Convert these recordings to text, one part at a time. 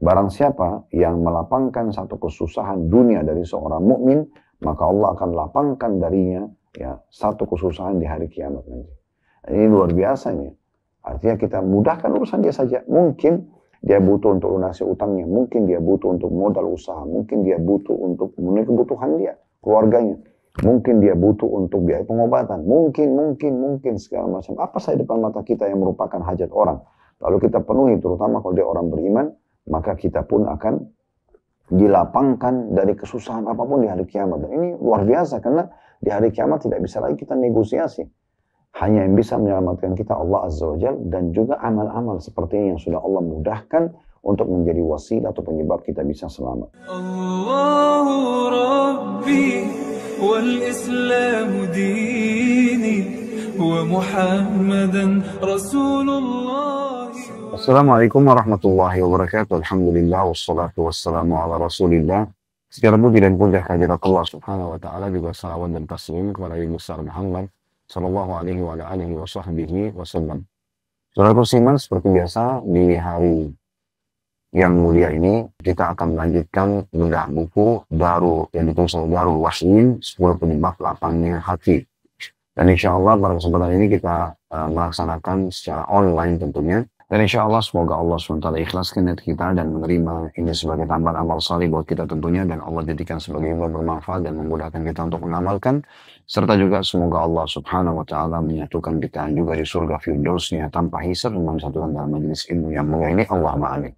Barang siapa yang melapangkan satu kesusahan dunia dari seorang mukmin, maka Allah akan lapangkan darinya ya satu kesusahan di hari kiamat nanti. Ini luar biasa nih. Artinya kita mudahkan urusan dia saja. Mungkin dia butuh untuk lunasi utangnya, mungkin dia butuh untuk modal usaha, mungkin dia butuh untuk memenuhi kebutuhan dia, keluarganya. Mungkin dia butuh untuk biaya pengobatan. Mungkin segala macam. Apa saja depan mata kita yang merupakan hajat orang. Lalu kita penuhi, terutama kalau dia orang beriman, maka kita pun akan dilapangkan dari kesusahan apapun di hari kiamat. Dan ini luar biasa karena di hari kiamat tidak bisa lagi kita negosiasi. Hanya yang bisa menyelamatkan kita Allah Azza wa Jalla dan juga amal-amal seperti ini yang sudah Allah mudahkan untuk menjadi wasilah atau penyebab kita bisa selamat. Allahu Rabbi wal Islam dini wa Muhammadan Rasulullah. Assalamualaikum warahmatullahi wabarakatuh. Alhamdulillah wassalatu wassalamu ala Rasulillah. Segala puji dan puja kehadirat Allah Subhanahu wa taala, juga salawat dan taslim kepada Nabi besar Muhammad sallallahu alaihi wa alihi wa sahbihi wasallam. Saudara Siman, seperti biasa di hari yang mulia ini kita akan melanjutkan bedah buku baru yang ditulis oleh Darul Waslin, 10 penyebab lapangnya hati. Dan insya Allah pada kesempatan ini kita melaksanakan secara online tentunya. Dan insya Allah semoga Allah SWT ikhlaskan niat kita dan menerima ini sebagai tambahan amal salih buat kita tentunya. Dan Allah jadikan sebagai ilmu bermanfaat dan memudahkan kita untuk mengamalkan. Serta juga semoga Allah Subhanahu wa Ta'ala menyatukan kita juga di surga Firdausnya tanpa hisab dan mensatukan dalam majelis ilmu yang mulia ini. Allahumma amin.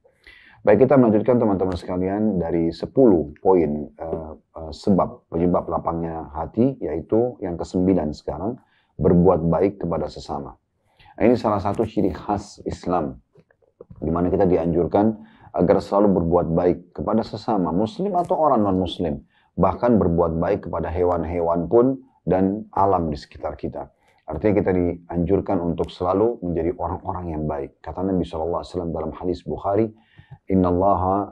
Baik, kita melanjutkan teman-teman sekalian dari 10 poin penyebab lapangnya hati, yaitu yang ke-9 sekarang, berbuat baik kepada sesama. Nah, ini salah satu ciri khas Islam, di mana kita dianjurkan agar selalu berbuat baik kepada sesama, muslim atau orang non-muslim. Bahkan berbuat baik kepada hewan-hewan pun dan alam di sekitar kita. Artinya kita dianjurkan untuk selalu menjadi orang-orang yang baik. Kata Nabi SAW dalam hadis Bukhari, Inna Allah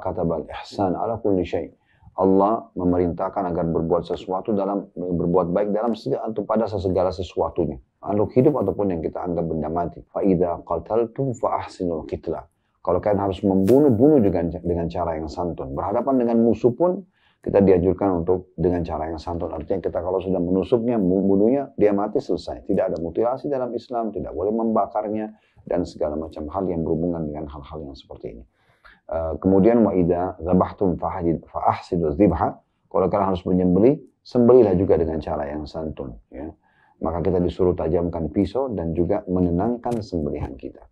kataba al-ihsan ala kulli syai'. Allah memerintahkan agar berbuat baik dalam pada segala sesuatunya. Makhluk hidup ataupun yang kita anggap benda mati. Fa idza qataltum fa ahsinul qitla. Kalau kalian harus bunuh dengan cara yang santun. Berhadapan dengan musuh pun kita dianjurkan untuk dengan cara yang santun. Artinya kita kalau sudah menusuknya, membunuhnya, dia mati, selesai. Tidak ada mutilasi dalam Islam, tidak boleh membakarnya, dan segala macam hal yang berhubungan dengan hal-hal yang seperti ini. Kemudian wa idza dzabhtum fa ahsinu dzibha. Kalau kalian harus menyembelih, sembelihlah juga dengan cara yang santun, ya. Maka kita disuruh tajamkan pisau dan juga menenangkan sembelihan kita.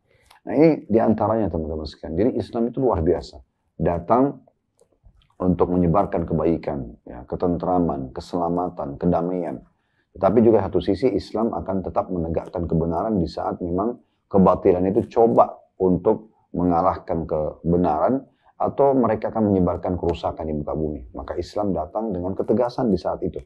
Nah, ini diantaranya teman-teman sekalian. Jadi Islam itu luar biasa. Datang untuk menyebarkan kebaikan, ya, ketentraman, keselamatan, kedamaian. Tetapi juga satu sisi Islam akan tetap menegakkan kebenaran di saat memang kebatilan itu coba untuk mengalahkan kebenaran atau mereka akan menyebarkan kerusakan di muka bumi. Maka Islam datang dengan ketegasan di saat itu.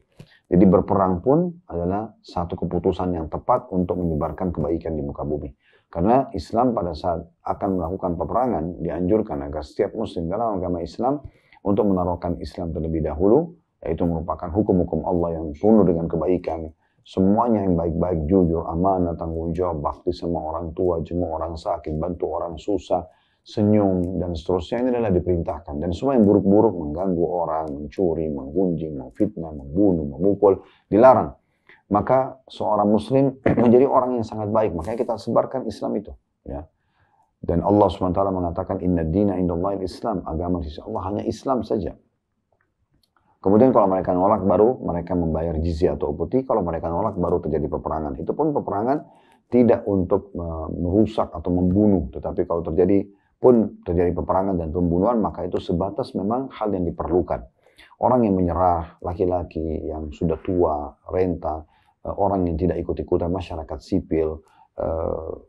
Jadi berperang pun adalah satu keputusan yang tepat untuk menyebarkan kebaikan di muka bumi. Karena Islam pada saat akan melakukan peperangan dianjurkan agar setiap muslim dalam agama Islam untuk menaruhkan Islam terlebih dahulu, yaitu merupakan hukum-hukum Allah yang penuh dengan kebaikan. Semuanya yang baik-baik, jujur, amanah, tanggung jawab, bakti sama orang tua, jenguk orang sakit, bantu orang susah, senyum, dan seterusnya. Ini adalah diperintahkan. Dan semua yang buruk-buruk, mengganggu orang, mencuri, menggunjing, memfitnah, membunuh, memukul, dilarang. Maka seorang muslim menjadi orang yang sangat baik. Makanya kita sebarkan Islam itu, ya. Dan Allah SWT mengatakan, Inna dina indallahil Islam. Agama di sisi Allah hanya Islam saja. Kemudian kalau mereka nolak baru mereka membayar jizyah atau upeti. Kalau mereka nolak baru terjadi peperangan. Itu pun peperangan tidak untuk merusak atau membunuh. Tetapi kalau terjadi peperangan dan pembunuhan, maka itu sebatas memang hal yang diperlukan. Orang yang menyerah, laki-laki yang sudah tua, renta, orang yang tidak ikut-ikutan, masyarakat sipil,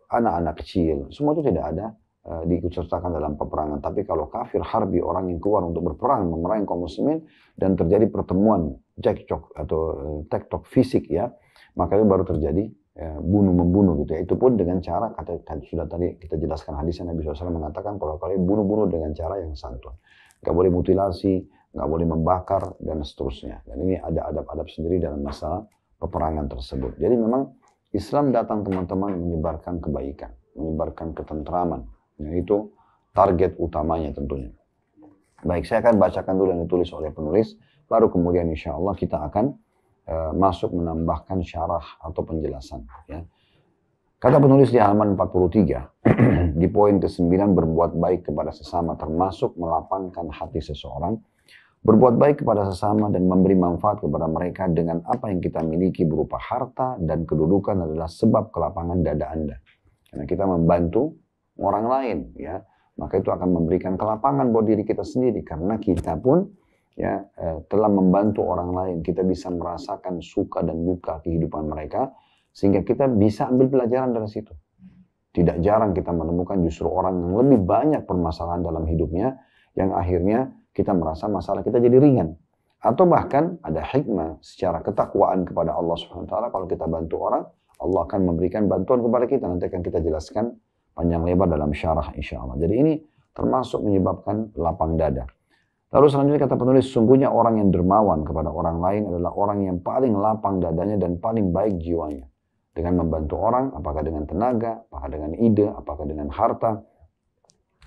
anak-anak kecil, semua itu tidak ada diikutsertakan dalam peperangan. Tapi kalau kafir harbi, orang yang keluar untuk berperang memerangi kaum muslimin dan terjadi pertemuan cekcok atau tektok fisik, ya, maka itu baru terjadi bunuh-membunuh gitu ya. Itu pun dengan cara sudah tadi kita jelaskan hadisnya Nabi SAW mengatakan kalau kalian bunuh-bunuh dengan cara yang santun. Gak boleh mutilasi, gak boleh membakar dan seterusnya. Dan ini ada adab-adab sendiri dalam masalah peperangan tersebut. Jadi memang Islam datang teman-teman menyebarkan kebaikan, menyebarkan ketentraman, yaitu target utamanya tentunya. Baik, saya akan bacakan dulu yang ditulis oleh penulis, baru kemudian insya Allah kita akan masuk menambahkan syarah atau penjelasan. Ya. Kata penulis di halaman 43, di poin ke-9, berbuat baik kepada sesama termasuk melapangkan hati seseorang. Berbuat baik kepada sesama dan memberi manfaat kepada mereka dengan apa yang kita miliki berupa harta dan kedudukan adalah sebab kelapangan dada Anda. Karena kita membantu orang lain, ya, maka itu akan memberikan kelapangan buat diri kita sendiri. Karena kita pun ya telah membantu orang lain, kita bisa merasakan suka dan duka kehidupan mereka, sehingga kita bisa ambil pelajaran dari situ. Tidak jarang kita menemukan justru orang yang lebih banyak permasalahan dalam hidupnya, yang akhirnya kita merasa masalah kita jadi ringan. Atau bahkan ada hikmah secara ketakwaan kepada Allah Subhanahu wa taala, kalau kita bantu orang, Allah akan memberikan bantuan kepada kita. Nanti akan kita jelaskan panjang lebar dalam syarah insya Allah. Jadi ini termasuk menyebabkan lapang dada. Lalu selanjutnya kata penulis, sungguhnya orang yang dermawan kepada orang lain adalah orang yang paling lapang dadanya dan paling baik jiwanya. Dengan membantu orang, apakah dengan tenaga, apakah dengan ide, apakah dengan harta.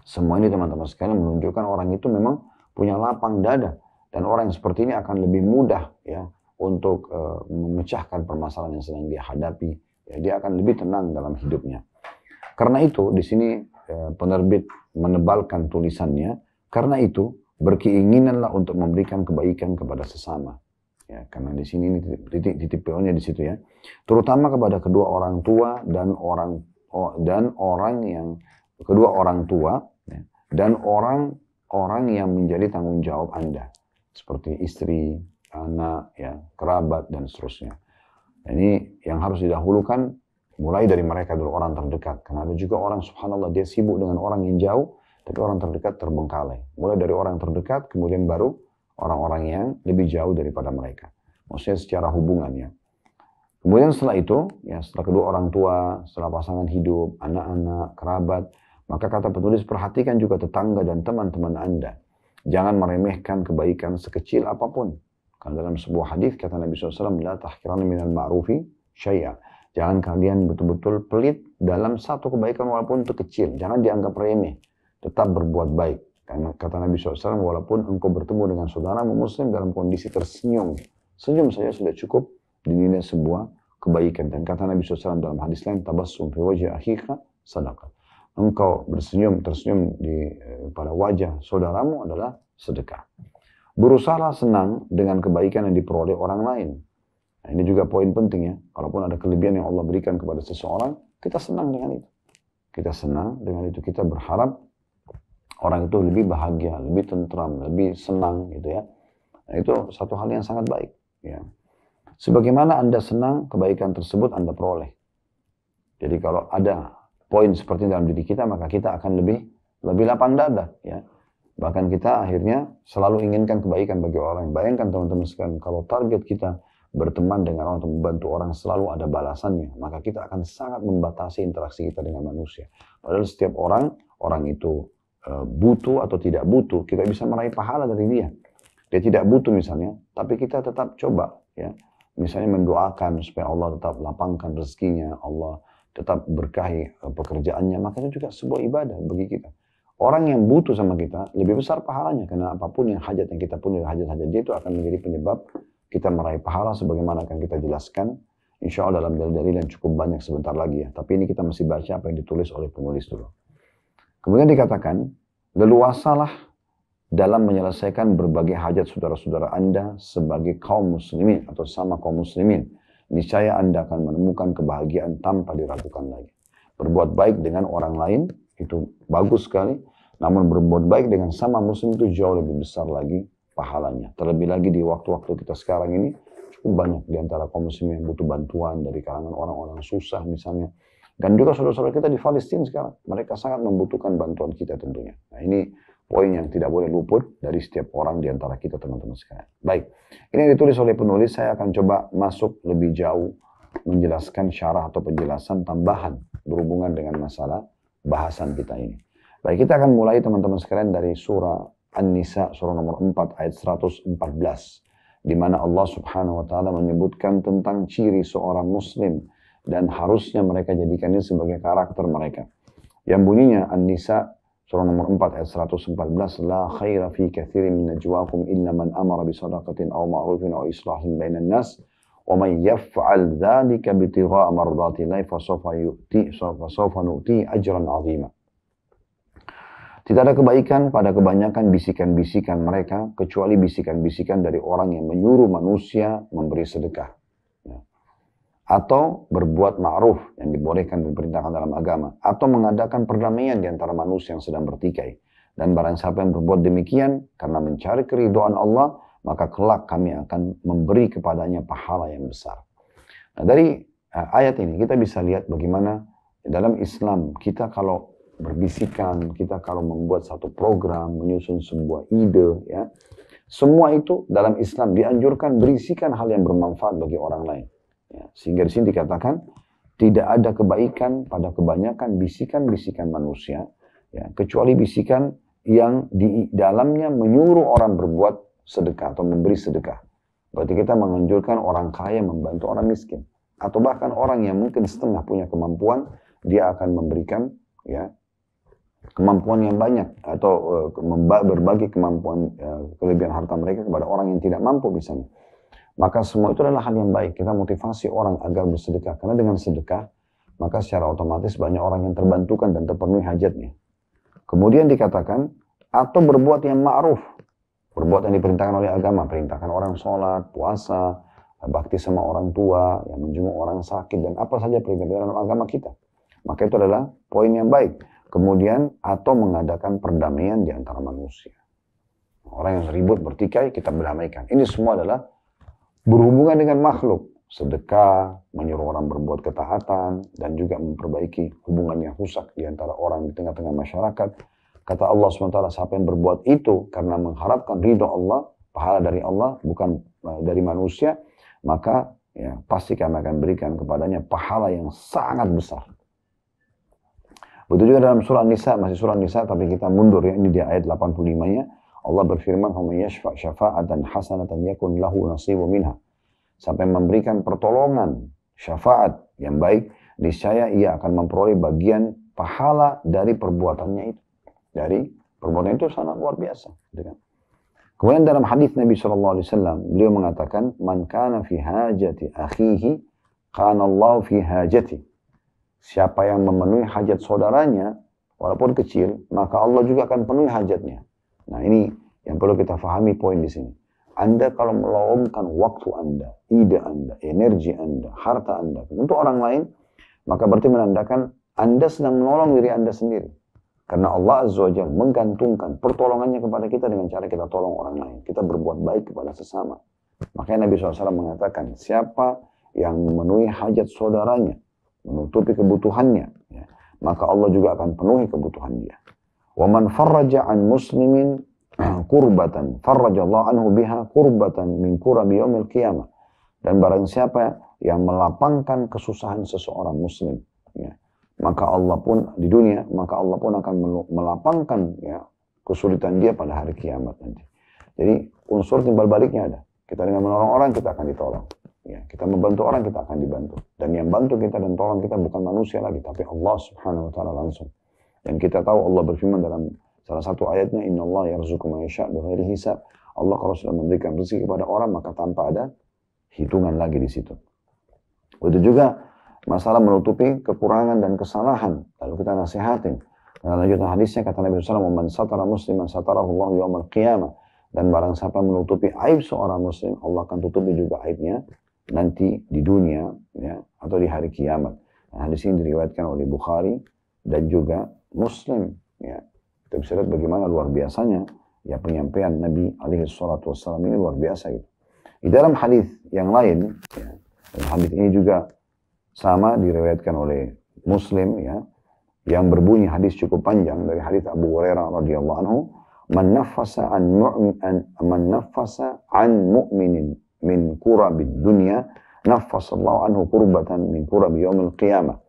Semua ini teman-teman sekalian menunjukkan orang itu memang punya lapang dada. Dan orang yang seperti ini akan lebih mudah ya untuk memecahkan permasalahan yang sedang dia hadapi. Ya, dia akan lebih tenang dalam hidupnya. Karena itu di sini penerbit menebalkan tulisannya. Karena itu berkeinginanlah untuk memberikan kebaikan kepada sesama. Ya, karena di sini ini titik poinnya di situ ya. Terutama kepada kedua orang tua dan orang yang kedua orang tua ya, dan orang yang menjadi tanggung jawab Anda seperti istri, anak, ya, kerabat dan seterusnya. Ini yang harus didahulukan mulai dari mereka dulu, orang terdekat. Karena ada juga orang subhanallah dia sibuk dengan orang yang jauh, tapi orang terdekat terbengkalai. Mulai dari orang terdekat, kemudian baru orang-orang yang lebih jauh daripada mereka. Maksudnya secara hubungannya. Kemudian setelah itu, ya setelah kedua orang tua, setelah pasangan hidup, anak-anak, kerabat, maka kata penulis perhatikan juga tetangga dan teman-teman Anda. Jangan meremehkan kebaikan sekecil apapun. Karena dalam sebuah hadis kata Nabi SAW, la tahkiranna minal ma'rufi syai'a. Jangan kalian betul-betul pelit dalam satu kebaikan walaupun itu kecil. Jangan dianggap remeh. Tetap berbuat baik. Karena kata Nabi SAW, walaupun engkau bertemu dengan saudaramu muslim dalam kondisi tersenyum, senyum saja sudah cukup dinilai sebuah kebaikan. Dan kata Nabi SAW dalam hadis lain, tabassum fi wajhi akhika sadaqah. Engkau tersenyum pada wajah saudaramu adalah sedekah. Berusaha senang dengan kebaikan yang diperoleh orang lain. Nah, ini juga poin penting ya. Kalaupun ada kelebihan yang Allah berikan kepada seseorang, kita senang dengan itu. Kita senang dengan itu. Kita berharap orang itu lebih bahagia, lebih tentram, lebih senang gitu ya. Nah, itu satu hal yang sangat baik. Ya. Sebagaimana Anda senang, kebaikan tersebut Anda peroleh. Jadi kalau ada poin seperti dalam diri kita, maka kita akan lebih lapang dada. Ya. Bahkan kita akhirnya selalu inginkan kebaikan bagi orang. Bayangkan teman-teman sekalian, kalau target kita berteman dengan orang atau membantu orang selalu ada balasannya, maka kita akan sangat membatasi interaksi kita dengan manusia. Padahal setiap orang itu butuh atau tidak butuh, kita bisa meraih pahala dari dia. Dia tidak butuh misalnya, tapi kita tetap coba ya. Misalnya mendoakan supaya Allah tetap lapangkan rezekinya, Allah tetap berkahi pekerjaannya, maka itu juga sebuah ibadah bagi kita. Orang yang butuh sama kita lebih besar pahalanya, karena apapun yang hajat yang kita punya, hajat-hajat dia itu akan menjadi penyebab kita meraih pahala sebagaimana akan kita jelaskan insya Allah dalam dalil-dalil yang cukup banyak sebentar lagi ya. Tapi ini kita masih baca apa yang ditulis oleh penulis dulu. Kemudian dikatakan, leluasalah dalam menyelesaikan berbagai hajat saudara-saudara Anda sebagai kaum muslimin atau sama kaum muslimin. Niscaya Anda akan menemukan kebahagiaan tanpa diragukan lagi. Berbuat baik dengan orang lain itu bagus sekali, namun berbuat baik dengan sama muslim itu jauh lebih besar lagi pahalanya. Terlebih lagi di waktu-waktu kita sekarang ini, cukup banyak di antara kaum muslimin yang butuh bantuan dari kalangan orang-orang susah misalnya. Dan juga saudara-saudara kita di Palestina sekarang, mereka sangat membutuhkan bantuan kita tentunya. Nah ini poin yang tidak boleh luput dari setiap orang di antara kita teman-teman sekalian. Baik, ini yang ditulis oleh penulis, saya akan coba masuk lebih jauh menjelaskan syarah atau penjelasan tambahan berhubungan dengan masalah bahasan kita ini. Baik, kita akan mulai teman-teman sekalian dari surah An-Nisa, surah nomor 4 ayat 114. Di mana Allah subhanahu wa ta'ala menyebutkan tentang ciri seorang muslim dan harusnya mereka jadikan ini sebagai karakter mereka. Yang bunyinya An-Nisa Surah nomor 4 ayat 114, la khaira fi katsirin min najwaakum illa man amara bi shadaqatin aw ma'rufin aw islahin bainan nas wa man yaf'al dzalika bitigha'a mardatillahi fasawfa nu'ti ajran 'azima. Tidak ada kebaikan pada kebanyakan bisikan-bisikan mereka kecuali bisikan-bisikan dari orang yang menyuruh manusia memberi sedekah. Atau berbuat ma'ruf yang dibolehkan dan diperintahkan dalam agama, atau mengadakan perdamaian di antara manusia yang sedang bertikai. Dan barang siapa yang berbuat demikian karena mencari keridhaan Allah, maka kelak kami akan memberi kepadanya pahala yang besar. Nah, dari ayat ini kita bisa lihat bagaimana dalam Islam kita kalau berbisikan, kita kalau membuat satu program, menyusun sebuah ide, ya, semua itu dalam Islam dianjurkan berisikan hal yang bermanfaat bagi orang lain. Ya, sehingga di sini dikatakan tidak ada kebaikan pada kebanyakan bisikan-bisikan manusia, ya, kecuali bisikan yang di dalamnya menyuruh orang berbuat sedekah atau memberi sedekah. Berarti kita menganjurkan orang kaya membantu orang miskin, atau bahkan orang yang mungkin setengah punya kemampuan, dia akan memberikan, ya, kemampuan yang banyak atau berbagi kemampuan kelebihan harta mereka kepada orang yang tidak mampu misalnya. Maka semua itu adalah hal yang baik. Kita motivasi orang agar bersedekah. Karena dengan sedekah, maka secara otomatis banyak orang yang terbantukan dan terpenuhi hajatnya. Kemudian dikatakan, atau berbuat yang ma'ruf. Berbuat yang diperintahkan oleh agama. Perintahkan orang sholat, puasa, bakti sama orang tua, yang menjenguk orang sakit, dan apa saja perintah dalam agama kita. Maka itu adalah poin yang baik. Kemudian, atau mengadakan perdamaian di antara manusia. Orang yang ribut, bertikai, kita berdamaikan. Ini semua adalah berhubungan dengan makhluk, sedekah, menyuruh orang berbuat ketaatan, dan juga memperbaiki hubungan yang rusak di antara orang di tengah-tengah masyarakat. Kata Allah SWT, siapa yang berbuat itu karena mengharapkan ridho Allah, pahala dari Allah, bukan dari manusia, maka ya, pasti kami akan berikan kepadanya pahala yang sangat besar. Begitu juga dalam surah Nisa, masih surah Nisa, tapi kita mundur ya, ini di ayat 85-nya. Allah berfirman, "Faman yashfa' syafa'atan hasanatan yakun lahu nasibu minha." Sampai memberikan pertolongan, syafaat yang baik, niscaya ia akan memperoleh bagian pahala dari perbuatannya itu. Dari perbuatan itu sangat luar biasa. Kemudian dalam hadis Nabi SAW, beliau mengatakan, "Man kana fi hajati akhihi, kana Allah fi hajati." Siapa yang memenuhi hajat saudaranya, walaupun kecil, maka Allah juga akan penuhi hajatnya. Nah, ini yang perlu kita fahami poin di sini. Anda kalau meluangkan waktu Anda, ide Anda, energi Anda, harta Anda untuk orang lain, maka berarti menandakan Anda sedang menolong diri Anda sendiri. Karena Allah Azza wa Jalla menggantungkan pertolongannya kepada kita dengan cara kita tolong orang lain. Kita berbuat baik kepada sesama. Makanya Nabi SAW mengatakan, siapa yang memenuhi hajat saudaranya, menutupi kebutuhannya, ya, maka Allah juga akan penuhi kebutuhan dia. Wa man farraja an muslimin kurbatan farrajallahu anhu biha kurbatan min kurabi yaumil qiyamah. Dan barang siapa yang melapangkan kesusahan seseorang muslim, ya, maka Allah pun di dunia, maka Allah pun akan melapangkan, ya, kesulitan dia pada hari kiamat nanti. Jadi unsur timbal baliknya ada. Kita dengan menolong orang, kita akan ditolong. Ya, kita membantu orang, kita akan dibantu. Dan yang bantu kita dan tolong kita bukan manusia lagi, tapi Allah Subhanahu wa Ta'ala langsung. Dan kita tahu Allah berfirman dalam salah satu ayatnya, Inna Allah yarzuqu man yasha' bighairi hisab. Allah kalau sudah memberikan rezeki kepada orang, maka tanpa ada hitungan lagi di situ. Begitu juga masalah menutupi kekurangan dan kesalahan. Lalu kita nasihatin. Dan lanjutan hadisnya kata Nabi SAW, "Man satara musliman satarahu Allah yaumal qiyamah." Dan barang siapa menutupi aib seorang muslim, Allah akan tutupi juga aibnya nanti di dunia, ya, atau di hari kiamat. Nah, hadis ini diriwayatkan oleh Bukhari dan juga Muslim, ya. Kita bisa lihat bagaimana luar biasanya, ya, penyampaian Nabi SAW ini luar biasa gitu. Di dalam hadis yang lain, ya, dan hadis ini juga sama diriwayatkan oleh Muslim, ya, yang berbunyi hadis cukup panjang dari hadis Abu Hurairah radhiyallahu anhu, man naffasa an mu'minin min kurabid dunya naffasallahu anhu kurbatan min kurabi yaumil qiyamah.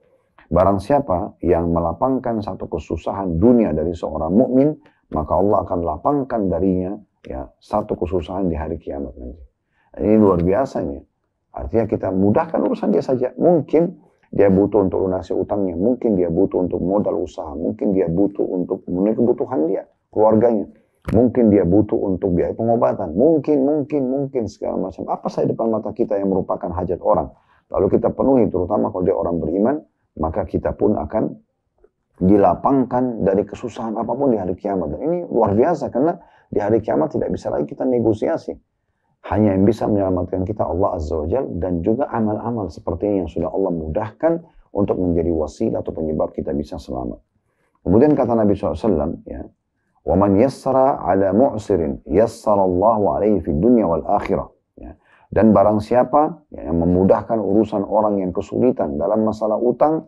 Barang siapa yang melapangkan satu kesusahan dunia dari seorang mukmin, maka Allah akan lapangkan darinya, ya, satu kesusahan di hari kiamat nanti. Ini luar biasanya. Artinya kita mudahkan urusan dia saja. Mungkin dia butuh untuk lunasi utangnya, mungkin dia butuh untuk modal usaha, mungkin dia butuh untuk memenuhi kebutuhan dia, keluarganya, mungkin dia butuh untuk biaya pengobatan, mungkin segala macam. Apa saja depan mata kita yang merupakan hajat orang, lalu kita penuhi, terutama kalau dia orang beriman, maka kita pun akan dilapangkan dari kesusahan apapun di hari kiamat. Dan ini luar biasa, karena di hari kiamat tidak bisa lagi kita negosiasi. Hanya yang bisa menyelamatkan kita Allah Azza wa Jalla, dan juga amal-amal seperti ini yang sudah Allah mudahkan untuk menjadi wasilah atau penyebab kita bisa selamat. Kemudian kata Nabi SAW, ya, وَمَنْ يَسَّرَ عَلَى مُعْسِرٍ يَسَّرَ اللَّهُ عَلَيْهِ فِي الدُّنْيَا وَالْآخِرَةِ. Ya. Dan barang siapa yang memudahkan urusan orang yang kesulitan dalam masalah utang,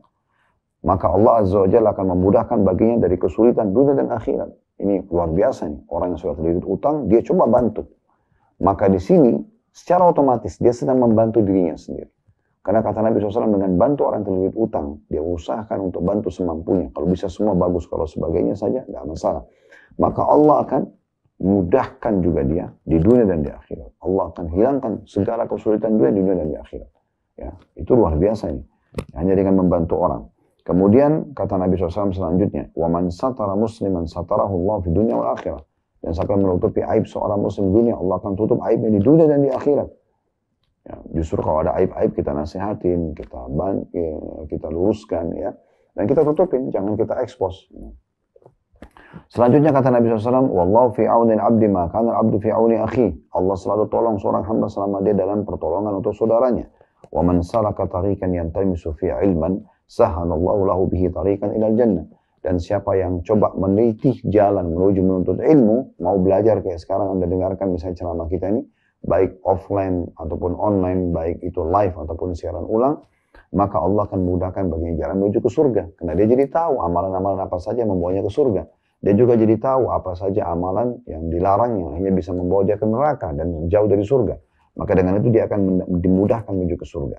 maka Allah Azza wa Jalla akan memudahkan baginya dari kesulitan dunia dan akhirat. Ini luar biasa nih, orang yang sudah terlilit utang, dia coba bantu. Maka di sini, secara otomatis, dia sedang membantu dirinya sendiri. Karena kata Nabi SAW, dengan bantu orang terlilit utang, dia usahakan untuk bantu semampunya. Kalau bisa semua bagus, kalau sebagainya saja, tidak masalah. Maka Allah akan mudahkan juga dia di dunia dan di akhirat. Allah akan hilangkan segala kesulitan dia di dunia dan di akhirat. Ya, itu luar biasa ini. Hanya dengan membantu orang. Kemudian, kata Nabi SAW selanjutnya, وَمَنْ سَتَرَ مُسْلِمًا سَتَرَهُ اللَّهُ فِي الدُّنْيَا وَالْآخِرَةِ. Dan siapa yang menutupi aib seorang muslim di dunia, Allah akan tutup aibnya di dunia dan di akhirat. Ya, justru kalau ada aib-aib kita nasihatin, kita luruskan, ya, dan kita tutupin, jangan kita ekspos. Ya. Selanjutnya kata Nabi SAW, Wallahu fi auni al-abdi ma kana al-abdu fi auni akhi. Allah selalu tolong seorang hamba selama dia dalam pertolongan untuk saudaranya. Wa man salaka tariqan yantamisu fi ilman, sahalallahu lahu bihi tariqan ila jannah. Dan siapa yang coba meniti jalan menuju menuntut ilmu, mau belajar kayak sekarang Anda dengarkan misalnya ceramah kita ini, baik offline ataupun online, baik itu live ataupun siaran ulang, maka Allah akan mudahkan baginya jalan menuju ke surga. Karena dia jadi tahu amalan-amalan apa saja yang membawanya ke surga. Dia juga jadi tahu apa saja amalan yang dilarang yang hanya bisa membawa dia ke neraka dan jauh dari surga. Maka dengan itu dia akan dimudahkan menuju ke surga.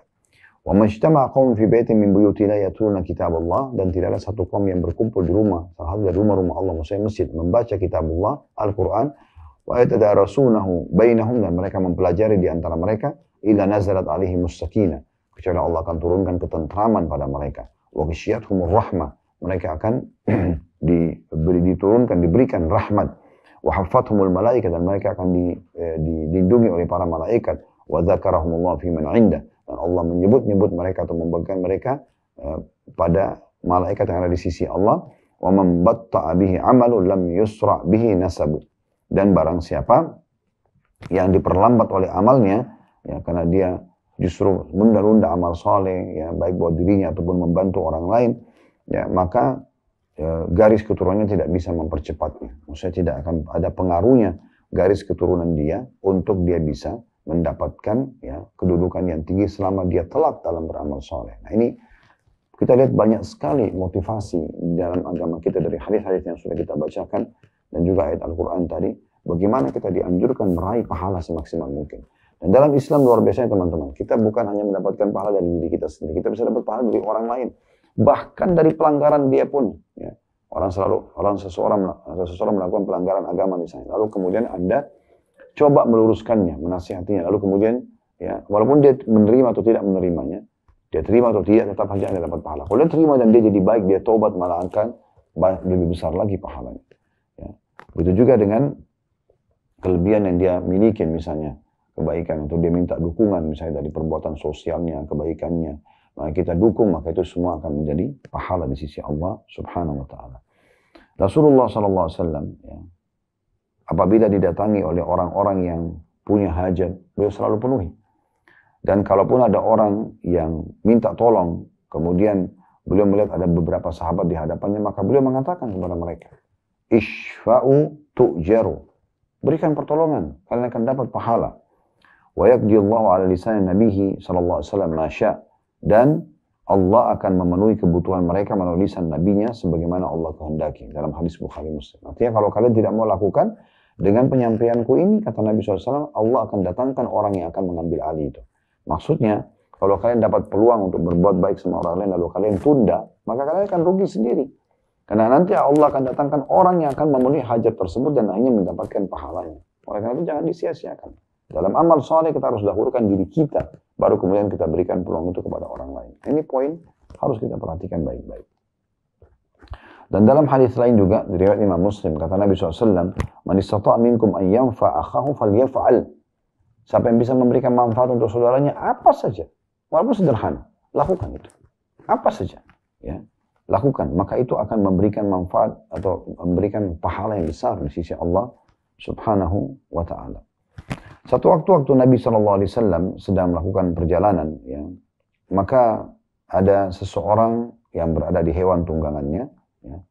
Wa majtama'a qaum fi baitin min buyutina yatluna kitab Allah, dan tidak ada satu kaum yang berkumpul di rumah, salah satu dari rumah-rumah Allah, maksudnya masjid, membaca kitab Allah, Al-Quran, wa yatadarasunahu bainahum, dan mereka mempelajari di antara mereka, illa nazalat alaihimus sakinah, kecuali Allah akan turunkan ketentraman pada mereka, wa ghasyiyatuhumur rahmah, mereka akan diberikan rahmat, wa haffathumul malaikah, dan mereka akan dilindungi oleh para malaikat, wa dzakarahumullah fi man 'indah, dan Allah menyebut-nyebut mereka atau membagikan mereka pada malaikat yang ada di sisi Allah. Wa man batta'a bihi 'amalu lam yusra' bihi nasabu. Dan barang siapa yang diperlambat oleh amalnya, ya, karena dia justru menunda-nunda amal soleh, ya, baik buat dirinya ataupun membantu orang lain, ya, maka garis keturunannya tidak bisa mempercepatnya. Maksudnya tidak akan ada pengaruhnya garis keturunan dia untuk dia bisa mendapatkan, ya, kedudukan yang tinggi selama dia telat dalam beramal soleh. Nah ini kita lihat banyak sekali motivasi dalam agama kita dari hadis-hadis yang sudah kita bacakan dan juga ayat Al-Quran tadi, bagaimana kita dianjurkan meraih pahala semaksimal mungkin. Dan dalam Islam luar biasa teman-teman, kita bukan hanya mendapatkan pahala dari diri kita sendiri, kita bisa dapat pahala dari orang lain, bahkan dari pelanggaran dia pun. Ya. Seseorang melakukan pelanggaran agama misalnya, lalu kemudian Anda coba meluruskannya, menasihatinya, lalu kemudian, ya, walaupun dia menerima atau tidak menerimanya, dia terima atau tidak, tetap saja Anda dapat pahala. Kalau dia terima dan dia jadi baik, dia taubat, malah akan lebih besar lagi pahalanya. Ya. Begitu juga dengan kelebihan yang dia miliki, misalnya kebaikan, atau dia minta dukungan misalnya dari perbuatan sosialnya, kebaikannya, maka kita dukung, maka itu semua akan menjadi pahala di sisi Allah Subhanahu wa Ta'ala. Rasulullah SAW, ya, apabila didatangi oleh orang-orang yang punya hajat, beliau selalu penuhi. Dan kalaupun ada orang yang minta tolong, kemudian beliau melihat ada beberapa sahabat di hadapannya, maka beliau mengatakan kepada mereka, Ishfa'u tu'jaru. Berikan pertolongan, kalian akan dapat pahala. Wa yaqdiyallahu ala lisan nabihi sallallahu alaihi wasallam ma syaa. Dan Allah akan memenuhi kebutuhan mereka melalui lisan nabinya sebagaimana Allah kehendaki. Dalam hadis Bukhari Muslim. Artinya kalau kalian tidak mau lakukan, dengan penyampaianku ini, kata Nabi SAW, Allah akan datangkan orang yang akan mengambil alih itu. Maksudnya, kalau kalian dapat peluang untuk berbuat baik sama orang lain, lalu kalian tunda, maka kalian akan rugi sendiri. Karena nanti Allah akan datangkan orang yang akan memenuhi hajat tersebut dan hanya mendapatkan pahalanya. Oleh karena itu jangan disia-siakan. Dalam amal soleh kita harus dahulukan diri kita baru kemudian kita berikan peluang itu kepada orang lain. Ini poin harus kita perhatikan baik-baik. Dan dalam hadis lain juga, dari riwayat Imam Muslim, kata Nabi SAW, "Man istata' minkum an yanfa' akhahu falyaf'al." Siapa yang bisa memberikan manfaat untuk saudaranya, apa saja, walaupun sederhana, lakukan itu. Apa saja, ya, lakukan. Maka itu akan memberikan manfaat atau memberikan pahala yang besar di sisi Allah Subhanahu wa Ta'ala. Satu waktu Nabi SAW sedang melakukan perjalanan, ya, maka ada seseorang yang berada di hewan tunggangannya. Ya.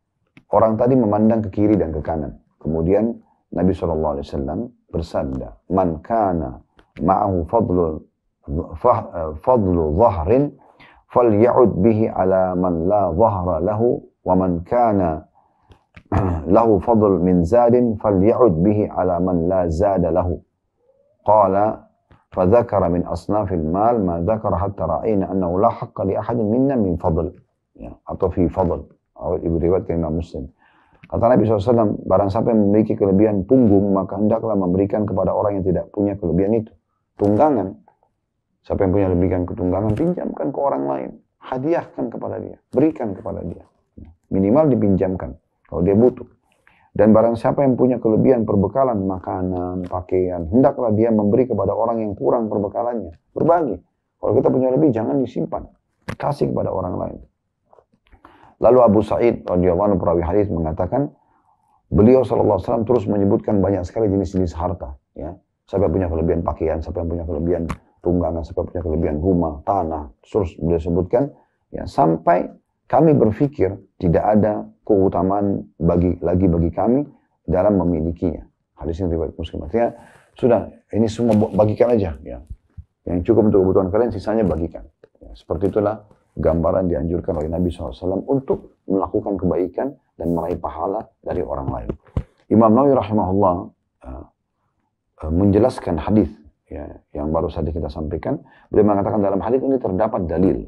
Orang tadi memandang ke kiri dan ke kanan. Kemudian Nabi SAW bersabda, "Man kana ma'ahu fadlu dhahrin, falya'ud bihi ala man la dhahra lahu, wa man kana lahu fadl min zadin, falya'ud bihi ala man la zada lahu." Qala fadzakara min asnafil mal ma dzakara hatta ra'ayna annahu la haqqa li ahadin minna min fadl, ya, atau fi fadl, atau riwayat Imam Muslim. Kata Nabi SAW, barang siapa yang memiliki kelebihan punggung, maka hendaklah memberikan kepada orang yang tidak punya kelebihan itu. Tunggangan, siapa yang punya kelebihan ketunggangan, pinjamkan ke orang lain, hadiahkan kepada dia, berikan kepada dia, minimal dipinjamkan kalau dia butuh. Dan barang siapa yang punya kelebihan perbekalan, makanan, pakaian, hendaklah dia memberi kepada orang yang kurang perbekalannya. Berbagi. Kalau kita punya lebih, jangan disimpan. Kasih kepada orang lain. Lalu Abu Sa'id radhiyallahu anhu perawi hadis mengatakan, beliau SAW terus menyebutkan banyak sekali jenis-jenis harta. Ya. Siapa yang punya kelebihan pakaian, siapa yang punya kelebihan tunggangan, siapa yang punya kelebihan rumah, tanah. Terus beliau sebutkan, ya, sampai kami berpikir tidak ada keutamaan bagi kami dalam memilikinya. Hadis ini riwayat Muslim. Artinya sudah, ini semua bagikan aja, ya. Yang cukup untuk kebutuhan kalian, sisanya bagikan. Ya, seperti itulah gambaran dianjurkan oleh Nabi SAW untuk melakukan kebaikan dan meraih pahala dari orang lain. Imam Nawawi rahimahullah menjelaskan hadis, ya, yang baru saja kita sampaikan. Beliau mengatakan dalam hadis ini terdapat dalil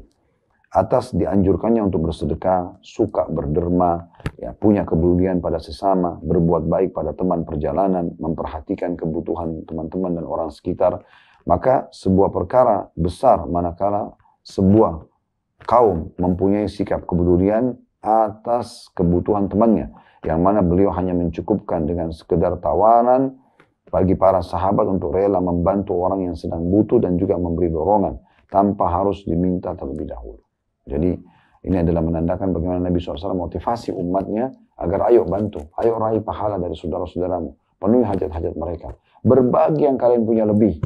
atas dianjurkannya untuk bersedekah, suka berderma, ya, punya kepedulian pada sesama, berbuat baik pada teman perjalanan, memperhatikan kebutuhan teman-teman dan orang sekitar. Maka sebuah perkara besar manakala sebuah kaum mempunyai sikap kepedulian atas kebutuhan temannya, yang mana beliau hanya mencukupkan dengan sekedar tawaran bagi para sahabat untuk rela membantu orang yang sedang butuh dan juga memberi dorongan tanpa harus diminta terlebih dahulu. Jadi ini adalah menandakan bagaimana Nabi SAW motivasi umatnya agar ayo bantu, ayo raih pahala dari saudara-saudaramu, penuhi hajat-hajat mereka, berbagi yang kalian punya lebih.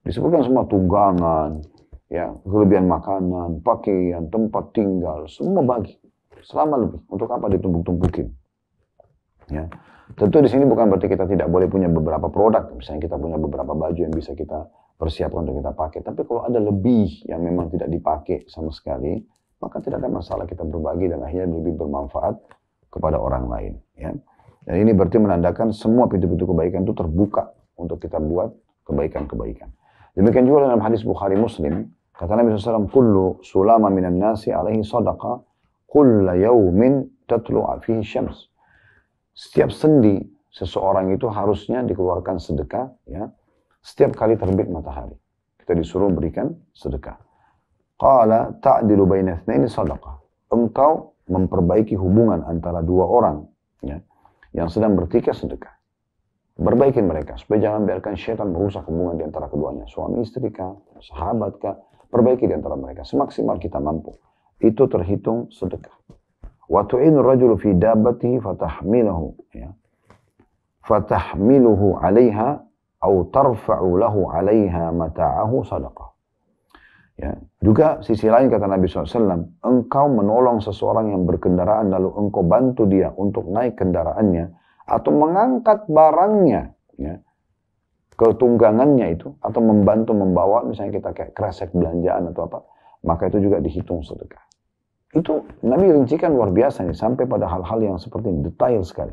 Disebutkan semua tunggangan, ya, kelebihan makanan, pakaian, tempat tinggal, semua bagi, selama lebih. Untuk apa ditumpuk-tumpukin? Ya. Tentu di sini bukan berarti kita tidak boleh punya beberapa produk, misalnya kita punya beberapa baju yang bisa kita persiapkan untuk kita pakai. Tapi kalau ada lebih yang memang tidak dipakai sama sekali, maka tidak ada masalah kita berbagi dan akhirnya lebih bermanfaat kepada orang lain. Ya. Dan ini berarti menandakan semua pintu-pintu kebaikan itu terbuka untuk kita buat kebaikan-kebaikan. Demikian juga dalam hadis Bukhari Muslim, kata Nabi SAW, "Kullu sulama minan nasi alaihi sadaqa, kulla yawmin tatlu'a fihi syams." Setiap sendi seseorang itu harusnya dikeluarkan sedekah, ya, setiap kali terbit matahari. Kita disuruh berikan sedekah. Qala ta'dilu baina itsnaini sadaqah. Engkau memperbaiki hubungan antara dua orang, ya, yang sedang bertikai sedekah. Perbaikin mereka supaya jangan biarkan syaitan merusak hubungan di antara keduanya. Suami istri kah, sahabat kah, perbaiki di antara mereka semaksimal kita mampu. Itu terhitung sedekah. Wa tu'inu rajulu fi dabbatihi fatahmiluhu, ya. Fatahmiluhu 'alaiha aw tarfa'u lahu 'alaiha mata'ahu sadaqah. Ya, juga sisi lain kata Nabi SAW, engkau menolong seseorang yang berkendaraan lalu engkau bantu dia untuk naik kendaraannya atau mengangkat barangnya, ya, ke tunggangannya itu, atau membantu membawa, misalnya kita kayak kresek belanjaan atau apa, maka itu juga dihitung sedekah. Itu Nabi rincikan luar biasa nih, sampai pada hal-hal yang seperti ini, detail sekali.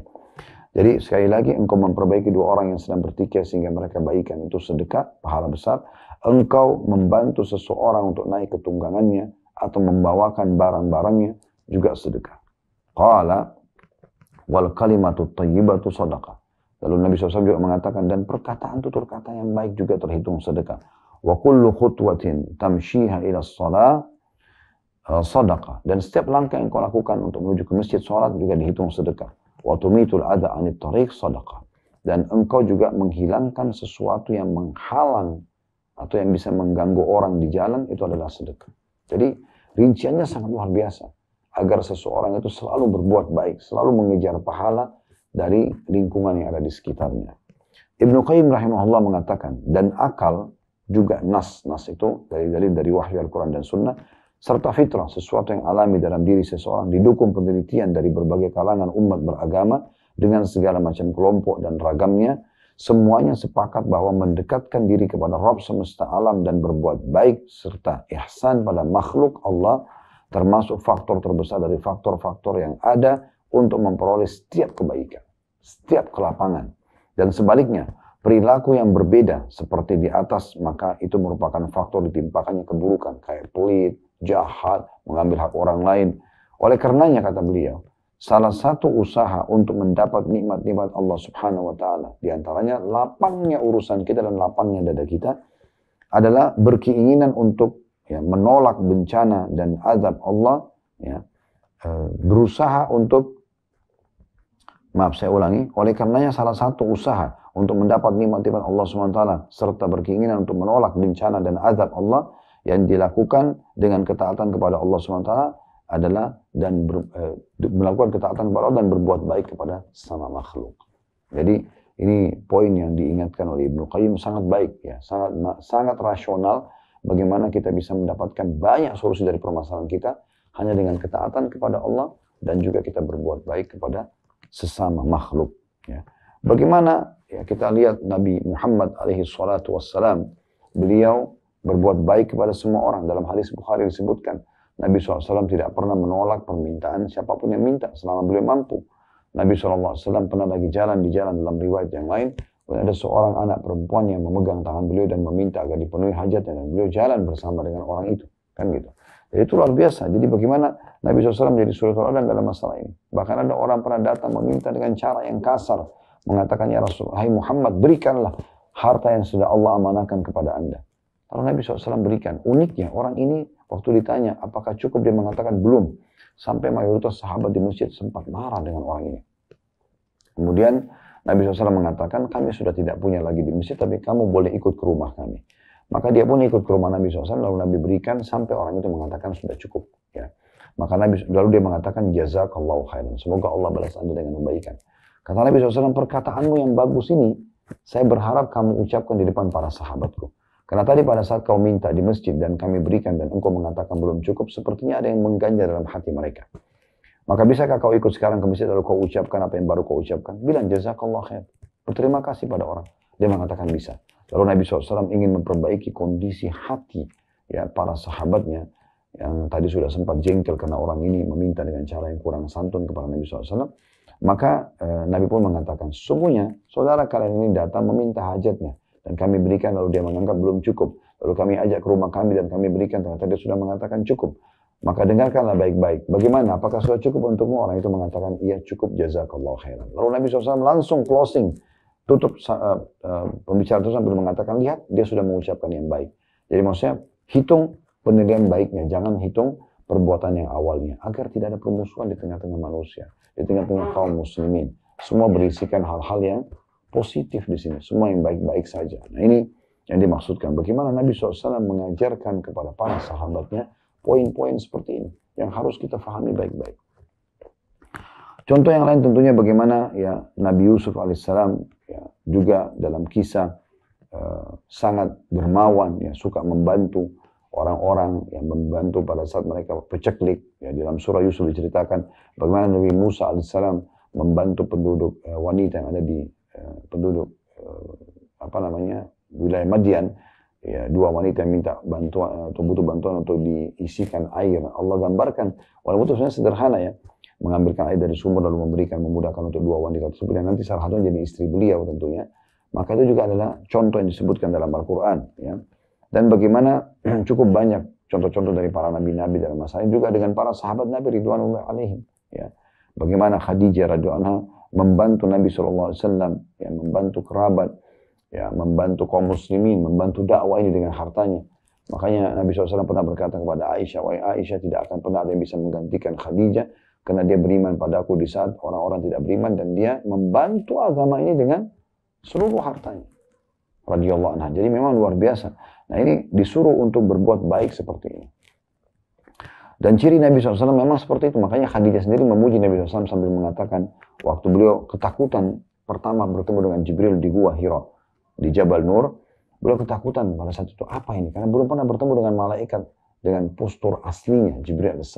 Jadi sekali lagi, engkau memperbaiki dua orang yang sedang bertikai sehingga mereka baikan, itu sedekah, pahala besar. Engkau membantu seseorang untuk naik ke tunggangannya atau membawakan barang-barangnya, juga sedekah. Qala wal kalimatu thayyibatu sadaqah. Lalu Nabi SAW juga mengatakan, dan perkataan tutur kata yang baik juga terhitung sedekah. Wa kullu khutwatin tamshiha ila shalah sadaqah. Dan setiap langkah yang kau lakukan untuk menuju ke masjid salat juga dihitung sedekah. Wa tumitul adha 'anit tariq sadaqah. Dan engkau juga menghilangkan sesuatu yang menghalang atau yang bisa mengganggu orang di jalan, itu adalah sedekah. Jadi rinciannya sangat luar biasa. Agar seseorang itu selalu berbuat baik, selalu mengejar pahala dari lingkungan yang ada di sekitarnya. Ibnu Qayyim rahimahullah mengatakan, dan akal juga nas itu dari wahyu Al-Quran dan Sunnah, serta fitrah, sesuatu yang alami dalam diri seseorang, didukung penelitian dari berbagai kalangan umat beragama, dengan segala macam kelompok dan ragamnya, semuanya sepakat bahwa mendekatkan diri kepada Rabb semesta alam dan berbuat baik, serta ihsan pada makhluk Allah, termasuk faktor terbesar dari faktor-faktor yang ada untuk memperoleh setiap kebaikan, setiap kelapangan. Dan sebaliknya, perilaku yang berbeda seperti di atas, maka itu merupakan faktor ditimpakannya keburukan, kayak pelit, jahat, mengambil hak orang lain. Oleh karenanya, kata beliau, salah satu usaha untuk mendapat nikmat-nikmat Allah Subhanahu wa Ta'ala, diantaranya lapangnya urusan kita dan lapangnya dada kita, adalah berkeinginan untuk menolak bencana dan azab Allah, berusaha untuk, maaf saya ulangi, oleh karenanya salah satu usaha untuk mendapat nikmat-nikmat Allah SWT serta berkeinginan untuk menolak bencana dan azab Allah yang dilakukan dengan ketaatan kepada Allah SWT adalah melakukan ketaatan kepada Allah dan berbuat baik kepada sesama makhluk. Jadi ini poin yang diingatkan oleh Ibnu Qayyim, sangat baik, sangat rasional. Bagaimana kita bisa mendapatkan banyak solusi dari permasalahan kita hanya dengan ketaatan kepada Allah dan juga kita berbuat baik kepada sesama makhluk. Bagaimana kita lihat Nabi Muhammad alaihi salatu wassalam, beliau berbuat baik kepada semua orang. Dalam hadis Bukhari disebutkan, Nabi SAW tidak pernah menolak permintaan siapapun yang minta selama beliau mampu. Nabi SAW pernah lagi jalan di jalan, dalam riwayat yang lain, ada seorang anak perempuan yang memegang tangan beliau dan meminta agar dipenuhi hajatnya, dan beliau jalan bersama dengan orang itu, kan gitu. Jadi itu luar biasa. Jadi bagaimana Nabi SAW menjadi suri tauladan dalam masalah ini. Bahkan ada orang pernah datang meminta dengan cara yang kasar, mengatakan, ya Rasulullah, hai Muhammad, berikanlah harta yang sudah Allah amanahkan kepada anda. Lalu Nabi SAW berikan. Uniknya orang ini waktu ditanya apakah cukup, dia mengatakan belum. Sampai mayoritas sahabat di masjid sempat marah dengan orang ini. Kemudian Nabi SAW mengatakan, kami sudah tidak punya lagi di masjid, tapi kamu boleh ikut ke rumah kami. Maka dia pun ikut ke rumah Nabi SAW, lalu Nabi berikan sampai orang itu mengatakan sudah cukup. Maka lalu dia mengatakan, jazakallahu khairan, semoga Allah balas anda dengan kebaikan. Kata Nabi SAW, perkataanmu yang bagus ini, saya berharap kamu ucapkan di depan para sahabatku. Karena tadi pada saat kau minta di masjid dan kami berikan dan engkau mengatakan belum cukup, sepertinya ada yang mengganjal dalam hati mereka. Maka bisakah kau ikut sekarang ke masjid lalu kau ucapkan apa yang baru kau ucapkan? Bilang jazakallah khair. Berterima kasih pada orang. Dia mengatakan bisa. Lalu Nabi SAW ingin memperbaiki kondisi hati para sahabatnya yang tadi sudah sempat jengkel karena orang ini meminta dengan cara yang kurang santun kepada Nabi SAW. Maka Nabi pun mengatakan, sesungguhnya saudara kalian ini datang meminta hajatnya dan kami berikan, lalu dia menganggap belum cukup. Lalu kami ajak ke rumah kami dan kami berikan, ternyata dia sudah mengatakan cukup. Maka dengarkanlah baik-baik. Bagaimana? Apakah sudah cukup untukmu? Orang itu mengatakan, iya cukup, jazakallahu khairan. Lalu Nabi SAW langsung closing, tutup pembicaraan itu sambil mengatakan, lihat, dia sudah mengucapkan yang baik. Jadi maksudnya, hitung penilaian baiknya, jangan hitung perbuatan yang awalnya, agar tidak ada permusuhan di tengah-tengah manusia, di tengah-tengah kaum muslimin. Semua berisikan hal-hal yang positif di sini, semua yang baik-baik saja. Nah ini yang dimaksudkan. Bagaimana Nabi SAW mengajarkan kepada para sahabatnya poin-poin seperti ini yang harus kita fahami baik-baik. Contoh yang lain tentunya bagaimana Nabi Yusuf alaihissalam juga dalam kisah sangat dermawan, suka membantu orang-orang yang membantu pada saat mereka peceklik. Dalam surah Yusuf diceritakan bagaimana Nabi Musa alaihissalam membantu penduduk wanita yang ada di wilayah Madian. Dua wanita yang minta bantuan atau butuh bantuan untuk diisikan air. Allah gambarkan, walaupun itu sebenarnya sederhana mengambilkan air dari sumber lalu memudahkan untuk dua wanita tersebut yang nanti salah satunya jadi istri beliau tentunya. Maka itu juga adalah contoh yang disebutkan dalam Al-Quran. Dan bagaimana cukup banyak contoh-contoh dari para nabi-nabi dalam masalah ini, juga dengan para sahabat Nabi ridwanullah alaihim. Bagaimana Khadijah radhiyallahu anha membantu Nabi SAW, membantu kerabat. ya, membantu kaum muslimin, membantu dakwah ini dengan hartanya. Makanya Nabi SAW pernah berkata kepada Aisyah, wahai Aisyah, tidak akan pernah ada yang bisa menggantikan Khadijah, karena dia beriman padaku di saat orang-orang tidak beriman, dan dia membantu agama ini dengan seluruh hartanya. Radhiyallahu anha. Jadi memang luar biasa. Nah ini disuruh untuk berbuat baik seperti ini. Dan ciri Nabi SAW memang seperti itu. Makanya Khadijah sendiri memuji Nabi SAW sambil mengatakan, waktu beliau ketakutan pertama bertemu dengan Jibril di Gua Hira, di Jabal Nur, beliau ketakutan pada saat itu. Apa ini? Karena belum pernah bertemu dengan malaikat dengan postur aslinya, Jibril AS.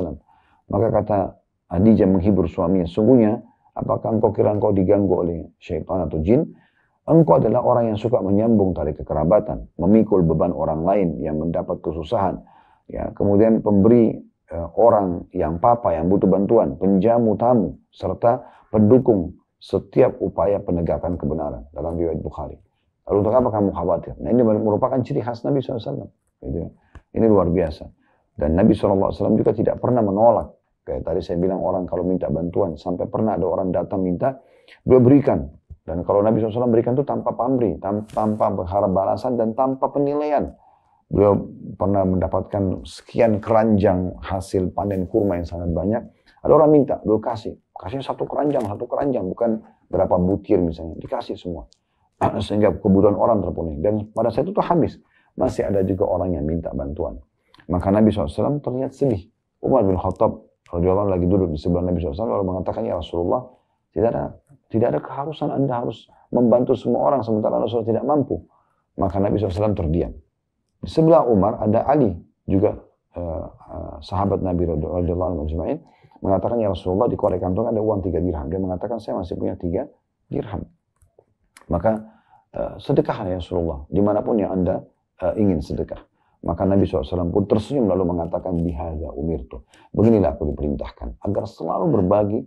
Maka kata Khadijah menghibur suaminya, sungguhnya apakah engkau kira engkau diganggu oleh syaitan atau jin? Engkau adalah orang yang suka menyambung tali kekerabatan, memikul beban orang lain yang mendapat kesusahan, ya, kemudian pemberi orang yang papa, yang butuh bantuan, penjamu tamu, serta pendukung setiap upaya penegakan kebenaran dalam riwayat Bukhari. Lalu untuk apa kamu khawatir? Nah ini merupakan ciri khas Nabi SAW. Gitu. Ini luar biasa. Dan Nabi SAW juga tidak pernah menolak. Kayak tadi saya bilang orang kalau minta bantuan, sampai pernah ada orang datang minta, beliau berikan. Dan kalau Nabi SAW berikan itu tanpa pamrih, tanpa berharap balasan, dan tanpa penilaian. Beliau pernah mendapatkan sekian keranjang hasil panen kurma yang sangat banyak. Ada orang minta, beliau kasih. Kasih satu keranjang, bukan berapa butir misalnya. Dikasih semua. Sehingga kebutuhan orang terpenuhi. Dan pada saat itu habis. Masih ada juga orang yang minta bantuan. Maka Nabi SAW terlihat sedih. Umar bin Khattab radhiyallahu anhu lagi duduk di sebelah Nabi SAW lalu mengatakan, ya Rasulullah, tidak ada keharusan Anda harus membantu semua orang sementara Rasulullah tidak mampu. Maka Nabi SAW terdiam. Di sebelah Umar ada Ali, juga sahabat Nabi radhiyallahu anhu ajma'in, mengatakan, ya Rasulullah, di korek kantong ada uang 3 dirham. Dia mengatakan, saya masih punya 3 dirham. Maka sedekahlah ya Rasulullah, dimanapun yang Anda ingin sedekah. Maka Nabi SAW pun tersenyum lalu mengatakan, bihadza umirtu. Beginilah aku diperintahkan, agar selalu berbagi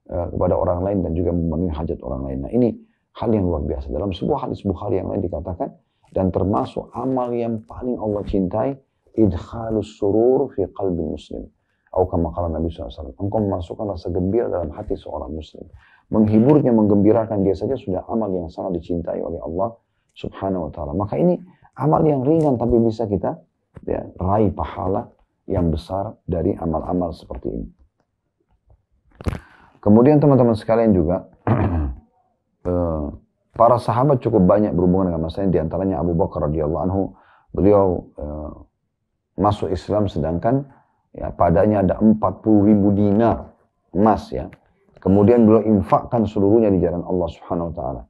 kepada orang lain dan juga memenuhi hajat orang lain. Nah ini hal yang luar biasa. Dalam sebuah hadis Bukhari yang lain dikatakan, dan termasuk amal yang paling Allah cintai, idkhalus surur fi qalbi muslim. Atau kama qala Nabi SAW, engkau memasukkan rasa gembira dalam hati seorang muslim. Menghiburnya, menggembirakan dia saja sudah amal yang sangat dicintai oleh Allah Subhanahu wa ta'ala. Maka ini amal yang ringan tapi bisa kita raih pahala yang besar dari amal-amal seperti ini. Kemudian teman-teman sekalian juga, para sahabat cukup banyak berhubungan dengan masalah ini. Di antaranya Abu Bakar radhiyallahu anhu, beliau masuk Islam sedangkan ya, padanya ada 40.000 dinar emas ya. Kemudian beliau infakkan seluruhnya di jalan Allah Subhanahu wa ta'ala.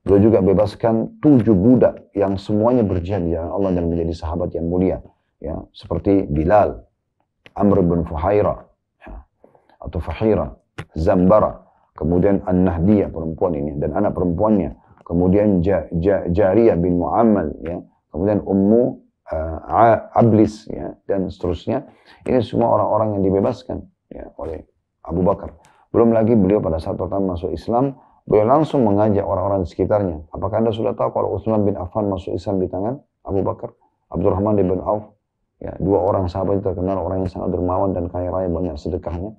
Beliau juga bebaskan 7 budak yang semuanya berjihad di jalan Allah dan menjadi sahabat yang mulia. Ya, seperti Bilal, Amr bin Fuhaira, ya, atau Fahira, Zambara, kemudian An-Nahdiyah perempuan ini dan anak perempuannya, kemudian Jariyah bin Mu'ammal, ya, kemudian Ummu Ablis, ya, dan seterusnya. Ini semua orang-orang yang dibebaskan ya, oleh Abu Bakar. Belum lagi beliau pada saat pertama masuk Islam, beliau langsung mengajak orang-orang di sekitarnya. Apakah Anda sudah tahu kalau Utsman bin Affan masuk Islam di tangan Abu Bakar? Abdurrahman bin Auf, ya, 2 orang sahabat terkenal, orang yang sangat dermawan dan kaya raya, banyak sedekahnya.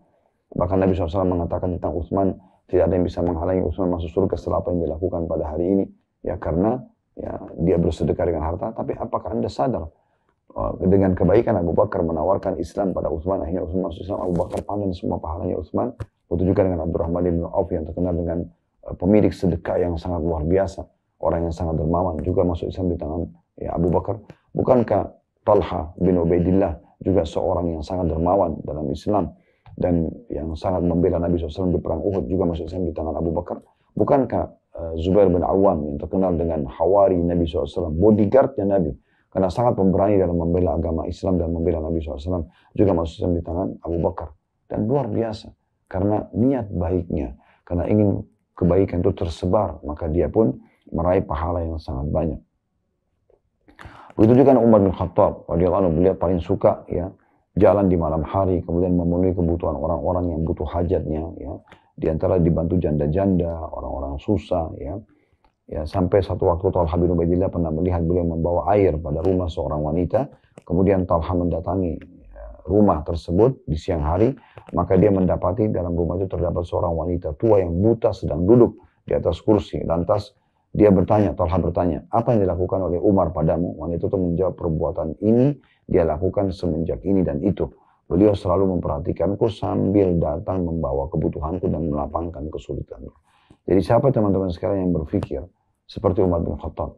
Bahkan Nabi SAW mengatakan tentang Utsman, tidak ada yang bisa menghalangi Utsman masuk surga setelah apa yang dilakukan pada hari ini. Ya karena ya, dia bersedekah dengan harta. Tapi apakah Anda sadar dengan kebaikan Abu Bakar menawarkan Islam pada Utsman, akhirnya Utsman masuk Islam, Abu Bakar panen semua pahalanya Utsman. Begitu juga dengan Abdurrahman bin Auf yang terkenal dengan pemilik sedekah yang sangat luar biasa, orang yang sangat dermawan, juga masuk Islam di tangan ya, Abu Bakar. Bukankah Talha bin Ubaidillah juga seorang yang sangat dermawan dalam Islam dan yang sangat membela Nabi SAW di perang Uhud, juga masuk Islam di tangan Abu Bakar? Bukankah Zubair bin Awam yang terkenal dengan Hawari Nabi SAW, bodyguardnya Nabi, karena sangat pemberani dalam membela agama Islam dan membela Nabi SAW, juga masuk Islam di tangan Abu Bakar? Dan luar biasa, karena niat baiknya, karena ingin kebaikan itu tersebar, maka dia pun meraih pahala yang sangat banyak. Begitu juga Umar bin Khattab radhiyallahu anhu, beliau paling suka ya jalan di malam hari, kemudian memenuhi kebutuhan orang-orang yang butuh hajatnya, ya. Di antara dibantu janda-janda, orang-orang susah, ya. Ya, sampai satu waktu Talha bin Ubaidillah pernah melihat beliau membawa air pada rumah seorang wanita, kemudian Talha mendatangi rumah tersebut di siang hari, maka dia mendapati dalam rumah itu terdapat seorang wanita tua yang buta sedang duduk di atas kursi. Lantas Dia bertanya, Talha bertanya, apa yang dilakukan oleh Umar padamu? Wanita itu menjawab, perbuatan ini dia lakukan semenjak ini dan itu. Beliau selalu memperhatikanku sambil datang membawa kebutuhanku dan melapangkan kesulitanku. Jadi siapa teman-teman sekalian yang berpikir seperti Umar bin Khattab?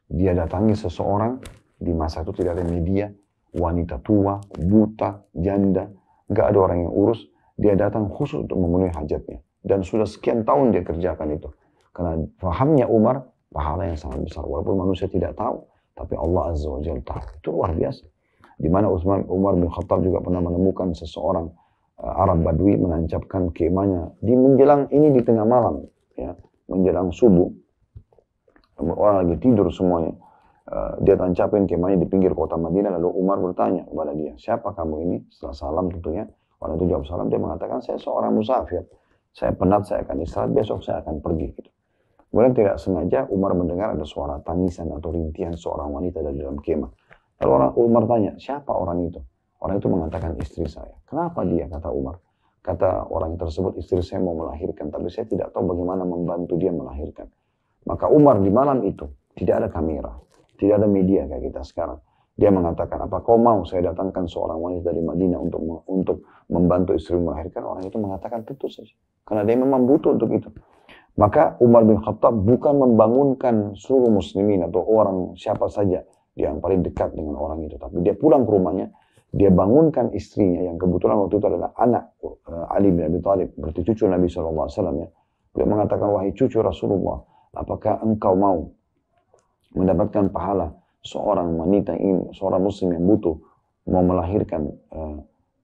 Dia datangi seseorang, di masa itu tidak ada media, wanita tua, buta, janda, nggak ada orang yang urus. Dia datang khusus untuk memenuhi hajatnya. Dan sudah sekian tahun dia kerjakan itu. Karena fahamnya Umar, pahala yang sangat besar. Walaupun manusia tidak tahu, tapi Allah Azza wa Jalla tahu. Itu luar biasa. Di mana Umar bin Khattab juga pernah menemukan seseorang Arab Badui menancapkan kemahnya di menjelang ini di tengah malam, ya, menjelang subuh. Orang lagi tidur semuanya. Dia tancapin kemahnya di pinggir kota Madinah. Lalu Umar bertanya kepada dia, siapa kamu ini? Setelah salam tentunya. Orang itu jawab salam. Dia mengatakan, saya seorang musafir. Saya penat, saya akan istirahat. Besok saya akan pergi. Gitu. Kemudian tidak sengaja Umar mendengar ada suara tangisan atau rintihan seorang wanita dari dalam kemah. Lalu Umar tanya, siapa orang itu? Orang itu mengatakan, istri saya. Kenapa dia? Kata Umar. Kata orang tersebut, istri saya mau melahirkan, tapi saya tidak tahu bagaimana membantu dia melahirkan. Maka Umar di malam itu, tidak ada kamera, tidak ada media kayak kita sekarang. Dia mengatakan, apa kau mau saya datangkan seorang wanita dari Madinah untuk membantu istri melahirkan? Orang itu mengatakan, tentu saja. Karena dia memang butuh untuk itu. Maka Umar bin Khattab bukan membangunkan seluruh muslimin atau orang siapa saja yang paling dekat dengan orang itu. Tapi dia pulang ke rumahnya, dia bangunkan istrinya yang kebetulan waktu itu adalah anak Ali bin Abi Thalib, berarti cucu Nabi SAW. Ya. Dia mengatakan, wahai cucu Rasulullah, apakah engkau mau mendapatkan pahala seorang wanita ini, seorang muslim yang mau melahirkan,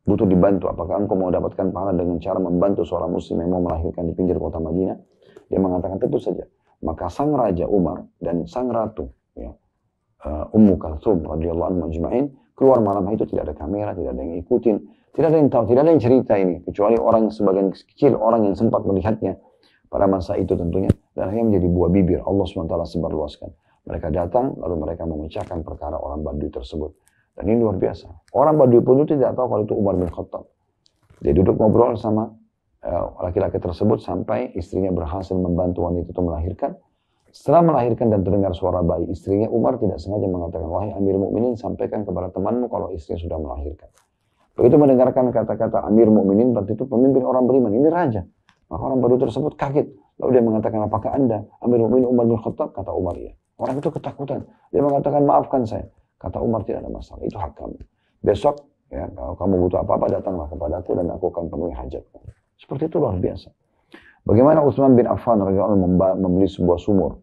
butuh dibantu, apakah engkau mau dapatkan pahala dengan cara membantu seorang muslim yang mau melahirkan di pinggir kota Madinah? Dia mengatakan tentu saja. Maka sang Raja Umar dan sang Ratu, ya, Ummu Kalthum radhiyallahu anhu majma'in, keluar malam itu tidak ada kamera, tidak ada yang ikutin, tidak ada yang tahu, tidak ada yang cerita ini, kecuali orang sebagian kecil, orang yang sempat melihatnya pada masa itu tentunya, dan akhirnya menjadi buah bibir. Allah SWT sebarluaskan. Mereka datang, lalu mereka memecahkan perkara orang Badui tersebut. Dan ini luar biasa. Orang Badui pun itu tidak tahu kalau itu Umar bin Khattab. Dia duduk ngobrol sama laki-laki tersebut sampai istrinya berhasil membantu wanita itu melahirkan. Setelah melahirkan dan terdengar suara bayi istrinya, Umar tidak sengaja mengatakan, wahai Amir Mukminin, sampaikan kepada temanmu kalau istrinya sudah melahirkan. Begitu mendengarkan kata-kata Amir Mukminin, berarti itu pemimpin orang beriman, ini raja. Maka orang Badui tersebut kaget. Lalu dia mengatakan, apakah anda Amir Mukminin Umar bin Khattab? Kata Umar, iya. Orang itu ketakutan. Dia mengatakan, maafkan saya. Kata Umar, tidak ada masalah, itu hak kamu. Besok, ya, kalau kamu butuh apa-apa, datanglah kepadaku dan aku akan penuhi hajatmu. Seperti itu luar biasa. Bagaimana Utsman bin Affan radhiyallahu anhu membeli sebuah sumur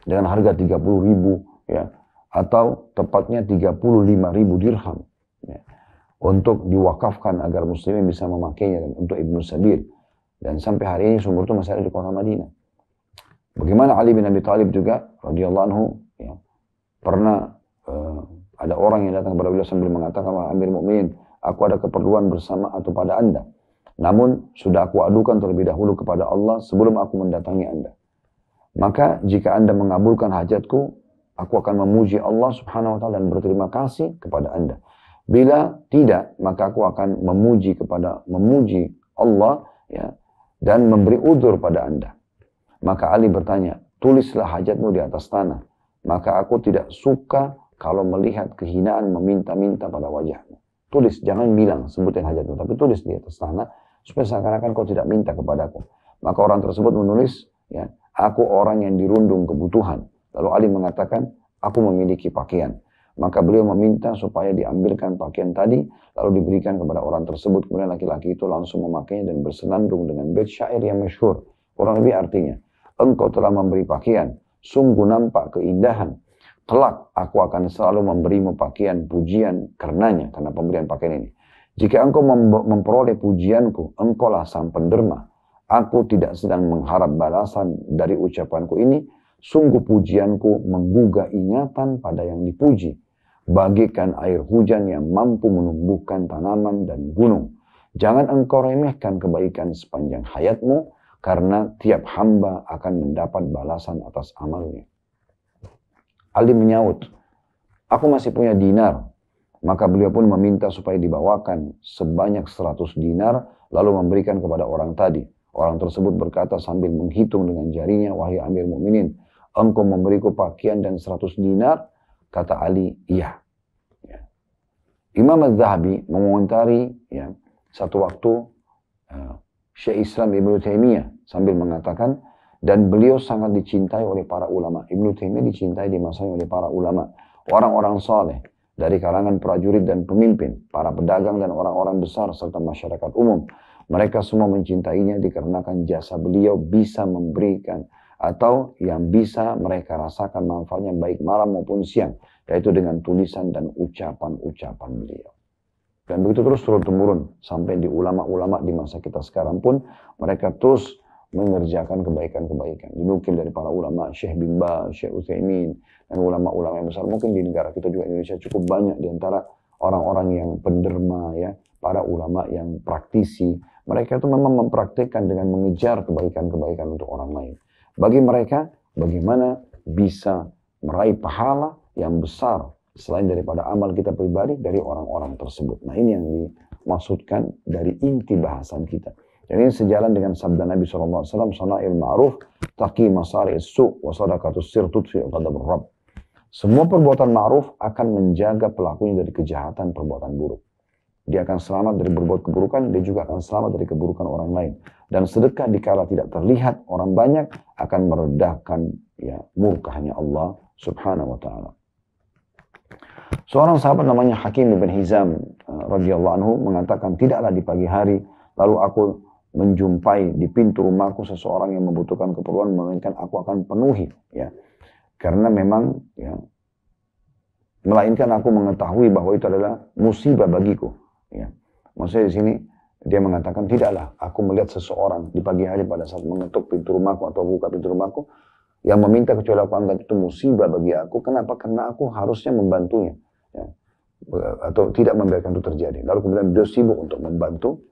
dengan harga 30.000, ya, atau tepatnya 35.000 dirham, ya, untuk diwakafkan agar muslimin bisa memakainya dan untuk Ibnu Sabil. Dan sampai hari ini sumur itu masih ada di kota Madinah. Bagaimana Ali bin Abi Thalib juga radhiyallahu anhu, ya, pernah ada orang yang datang kepada beliau sambil mengatakan, wahai Amir Mukminin, aku ada keperluan bersama atau pada anda. Namun sudah aku adukan terlebih dahulu kepada Allah sebelum aku mendatangi anda. Maka jika anda mengabulkan hajatku, aku akan memuji Allah subhanahu wa ta'ala dan berterima kasih kepada anda. Bila tidak, maka aku akan memuji Allah, ya, dan memberi udzur pada anda. Maka Ali bertanya, tulislah hajatmu di atas tanah. Maka aku tidak suka kalau melihat kehinaan meminta-minta pada wajahmu. Tulis, jangan bilang sebutin hajatmu, tapi tulis di atas tanah supaya seakan-akan kau tidak minta kepadaku. Maka orang tersebut menulis, ya, aku orang yang dirundung kebutuhan. Lalu Ali mengatakan, aku memiliki pakaian. Maka beliau meminta supaya diambilkan pakaian tadi, lalu diberikan kepada orang tersebut. Kemudian laki-laki itu langsung memakainya dan bersenandung dengan bait syair yang masyhur. Kurang lebih artinya, engkau telah memberi pakaian, sungguh nampak keindahan. Kelak aku akan selalu memberimu pakaian pujian karenanya, karena pemberian pakaian ini. Jika engkau memperoleh pujianku, engkaulah sang penderma. Aku tidak sedang mengharap balasan dari ucapanku ini. Sungguh pujianku menggugah ingatan pada yang dipuji. Bagikan air hujan yang mampu menumbuhkan tanaman dan gunung. Jangan engkau remehkan kebaikan sepanjang hayatmu, karena tiap hamba akan mendapat balasan atas amalnya. Ali menyaut, aku masih punya dinar. Maka beliau pun meminta supaya dibawakan sebanyak 100 dinar, lalu memberikan kepada orang tadi. Orang tersebut berkata sambil menghitung dengan jarinya, wahai Amir Mukminin, engkau memberiku pakaian dan 100 dinar? Kata Ali, iya. Ya. Imam Az-Zahabi mengomentari ya, satu waktu Syekh Islam Ibnu Taimiyah sambil mengatakan, dan beliau sangat dicintai oleh para ulama. Ibnu Taimiyah dicintai di masanya oleh para ulama, orang-orang saleh dari kalangan prajurit dan pemimpin, para pedagang dan orang-orang besar serta masyarakat umum. Mereka semua mencintainya dikarenakan jasa beliau bisa memberikan atau yang bisa mereka rasakan manfaatnya baik malam maupun siang, yaitu dengan tulisan dan ucapan-ucapan beliau. Dan begitu terus turun-temurun sampai di ulama-ulama di masa kita sekarang pun mereka terus mengerjakan kebaikan-kebaikan. Dinukil dari para ulama, Syekh bin Baz, Syekh Utsaimin, dan ulama-ulama yang besar. Mungkin di negara kita juga Indonesia cukup banyak di antara orang-orang yang penderma, ya, para ulama yang praktisi. Mereka itu memang mempraktikkan dengan mengejar kebaikan-kebaikan untuk orang lain. Bagi mereka, bagaimana bisa meraih pahala yang besar selain daripada amal kita pribadi dari orang-orang tersebut. Nah, ini yang dimaksudkan dari inti bahasan kita. Jadi ini sejalan dengan sabda Nabi SAW, sana'il ma'ruf, taqi masari'is su' wa sadaqatus sir tudfi ghadabur rabb. Semua perbuatan ma'ruf akan menjaga pelakunya dari kejahatan perbuatan buruk. Dia akan selamat dari berbuat keburukan, dia juga akan selamat dari keburukan orang lain. Dan sedekah dikala tidak terlihat orang banyak akan meredakan ya, murkahnya Allah Subhanahu wa ta'ala. Seorang sahabat namanya Hakim bin Hizam radhiyallahu anhu mengatakan, tidaklah di pagi hari lalu aku menjumpai di pintu rumahku seseorang yang membutuhkan keperluan, melainkan aku akan penuhi, ya, karena memang ya, melainkan aku mengetahui bahwa itu adalah musibah bagiku, ya. Maksudnya di sini dia mengatakan, tidaklah aku melihat seseorang di pagi hari pada saat mengetuk pintu rumahku atau buka pintu rumahku yang meminta kecuali aku anggap itu musibah bagi aku. Kenapa? Karena aku harusnya membantunya, ya, atau tidak membiarkan itu terjadi. Lalu kemudian dia sibuk untuk membantu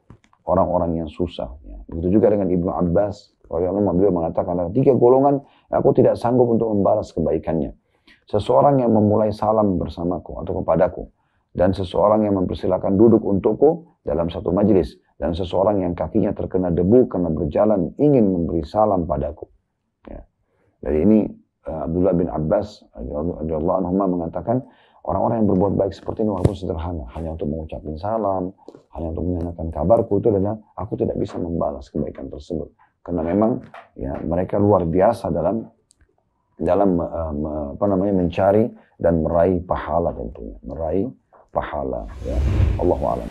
orang-orang yang susah. Ya. Begitu juga dengan Ibnu Abbas, beliau mengatakan ada 3 golongan aku tidak sanggup untuk membalas kebaikannya. Seseorang yang memulai salam bersamaku atau kepadaku, dan seseorang yang mempersilakan duduk untukku dalam satu majelis, dan seseorang yang kakinya terkena debu karena berjalan ingin memberi salam padaku. Ya. Jadi ini Abdullah bin Abbas radhiyallahu anhu mengatakan, orang-orang yang berbuat baik seperti ini walaupun sederhana, hanya untuk mengucapkan salam, hanya untuk menyenangkan kabarku, itu adalah aku tidak bisa membalas kebaikan tersebut. Karena memang ya mereka luar biasa dalam mencari dan meraih pahala tentunya, meraih pahala. Ya. Allahu a'lam.